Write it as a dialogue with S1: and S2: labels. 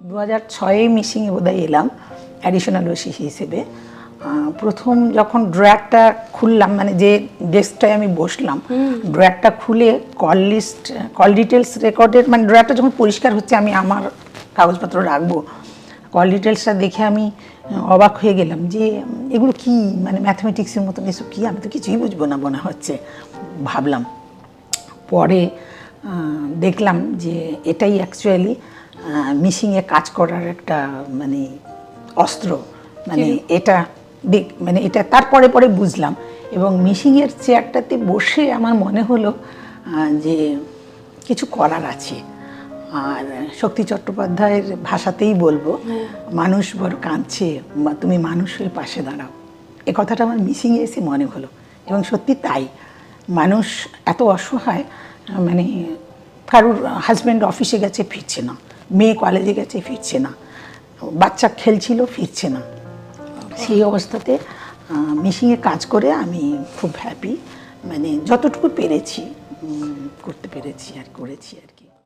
S1: 2006-এ মিশিংয়ে বোধহয় এলাম additional OC হিসেবে। প্রথম যখন ড্রয়ারটা খুললাম, মানে যে ডেস্কটায় আমি বসলাম, ড্রয়ারটা খুলে কল ডিটেলস রেকর্ডের, মানে ড্রয়ারটা যখন পরিষ্কার হচ্ছে, আমি আমার কাগজপত্র রাখবো, কল ডিটেলসটা দেখে আমি অবাক হয়ে গেলাম যে এগুলো কি, মানে ম্যাথমেটিক্সের মতন এসব কী, আমি তো কিছুই বুঝবো না মনে হচ্ছে ভাবলাম। পরে দেখলাম যে এটাই অ্যাকচুয়ালি মিশিংয়ে কাজ করার একটা মানে অস্ত্র, মানে এটা মানে এটা তারপরে পরে বুঝলাম। এবং মিশিংয়ের চেয়ারটাতে বসে আমার মনে হলো যে কিছু করার আছে। আর শক্তি চট্টোপাধ্যায়ের ভাষাতেই বলবো, মানুষ বড় কাঁদছে, তুমি মানুষ হয়ে পাশে দাঁড়াও, এ কথাটা আমার মিশিংয়ে এসে মনে হলো। এবং সত্যি তাই, মানুষ এত অসহায়, মানে কারোর হাজব্যান্ড অফিসে গেছে ফিরছে না, মেয়ে কলেজে গেছে ফিরছে না, বাচ্চা খেলছিল ফিরছে না, সেই অবস্থাতে মিশিংয়ে কাজ করে আমি খুব হ্যাপি, মানে যতটুকু পেরেছি করতে পেরেছি আর করেছি আর কি।